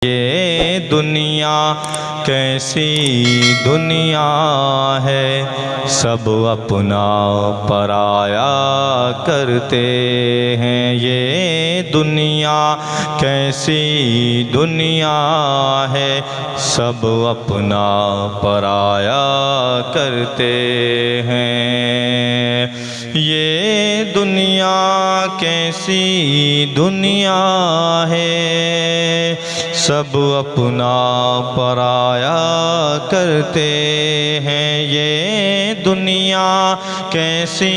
ये दुनिया कैसी दुनिया है, सब अपना पराया करते हैं। ये दुनिया कैसी दुनिया है, सब अपना पराया करते हैं। ये दुनिया कैसी दुनिया है, सब अपना पराया करते हैं। ये दुनिया कैसी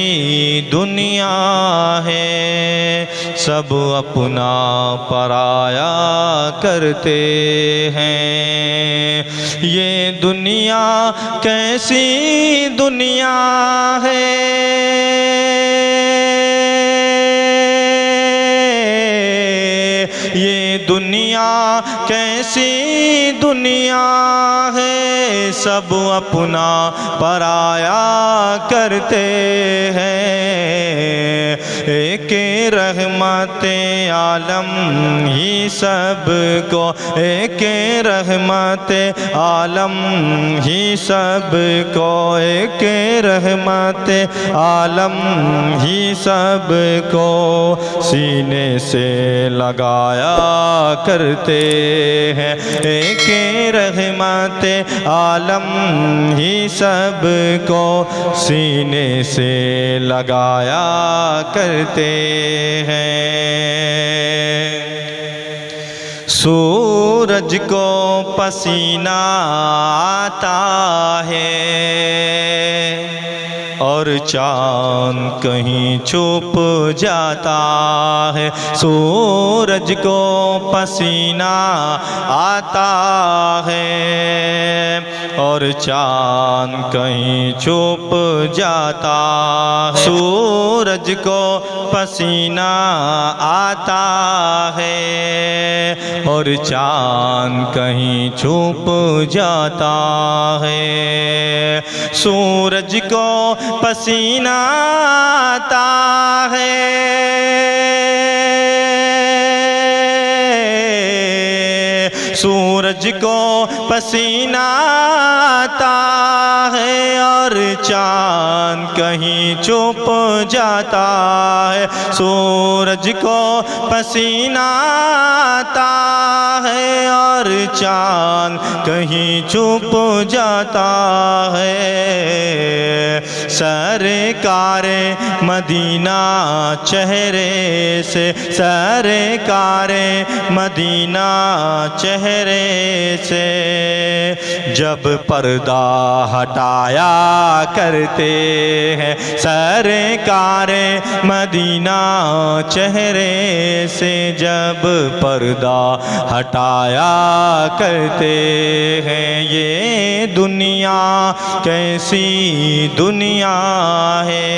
दुनिया है, सब अपना पराया करते हैं। ये दुनिया कैसी दुनिया है, ये दुनिया कैसी दुनिया है, सब अपना पराया करते हैं। एक रहमते आलम ही सबको, एक रहमते आलम ही सबको, एक रहमते आलम ही सबको सीने से लगाया करते हैं। एक रहमते आलम ही सबको सीने से लगाया करते हैं। सूरज को पसीना आता है और चाँद कहीं छुप जाता है। सूरज को पसीना आता है और चाँद कहीं छुप जाता है। सूरज को पसीना आता है और चाँद कहीं छुप जाता है। सूरज को पसीना आता है, सूरज को पसीना आता है और चाँद कहीं छुप जाता है। सूरज को पसीना आता है और चाँद कहीं छुप जाता है। सरकारे मदीना चेहरे से, सरकारे मदीना चेहरे से जब पर्दा हटाया करते हैं। सरकारे मदीना चेहरे से जब पर्दा हटाया करते हैं। ये दुनिया कैसी दुनिया है,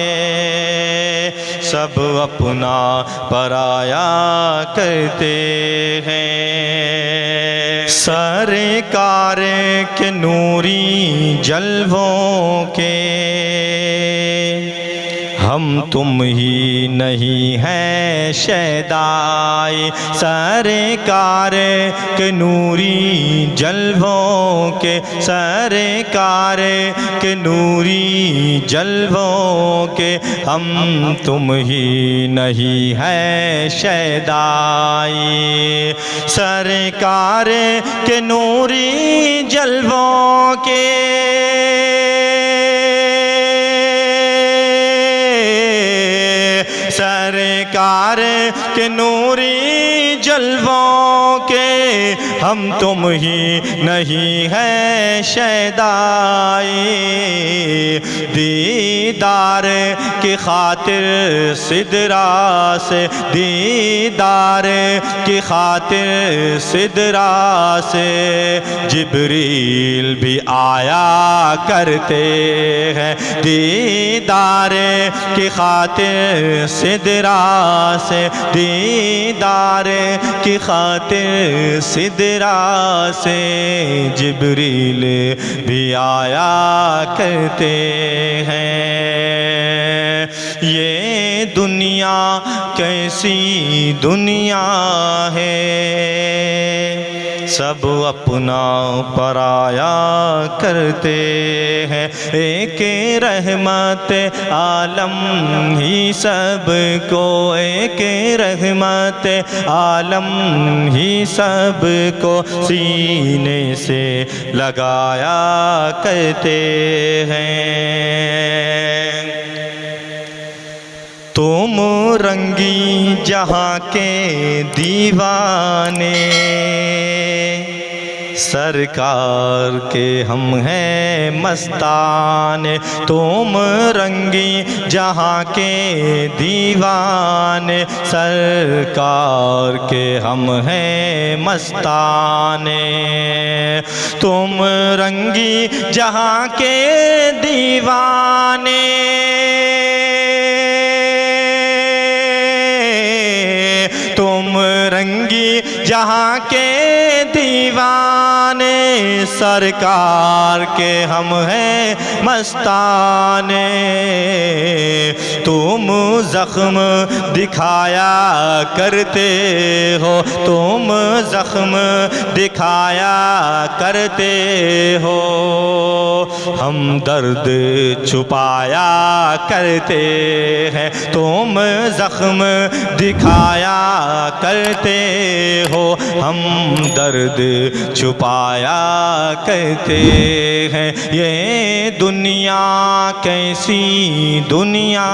सब अपना पराया करते हैं। सरकार के नूरी जलवों के हम तुम ही नहीं हैं शैदाई। सरकार के नूरी जलवों के, सरकार के नूरी जलवों के हम तुम ही नहीं हैं शैदाई। सरकार के नूरी जलवों के सरकार के नूरी जलवों के हम तुम ही नहीं हैं शैदाई। दीदार की खातिर सिदरा से, दीदार की खातिर सिदरा से जिब्रील भी आया करते हैं। दीदार की खातिर सिदरा से, दीदार की खातिर सिदरा से जिब्रील भी आया करते हैं। ये दुनिया कैसी दुनिया है, सब अपना पराया करते हैं। एक रहमत आलम ही सबको, एक रहमत आलम ही सबको सीने से लगाया करते हैं। तुम रंगी जहाँ के दीवाने, सरकार के हम हैं मस्ताने। तुम रंगी जहाँ के दीवाने, सरकार के हम हैं मस्ताने। तुम रंगी जहाँ के दीवाने, तुम रंगी जहाँ के दीवाने, सरकार के हम हैं मस्ताने। तुम ज़ख्म दिखाया करते हो, तुम ज़ख्म दिखाया करते हो। हम दर्द छुपाया करते हैं, तुम ज़ख्म दिखाया करते हो। हम दर्द छुपाया करते हैं। ये दुनिया कैसी दुनिया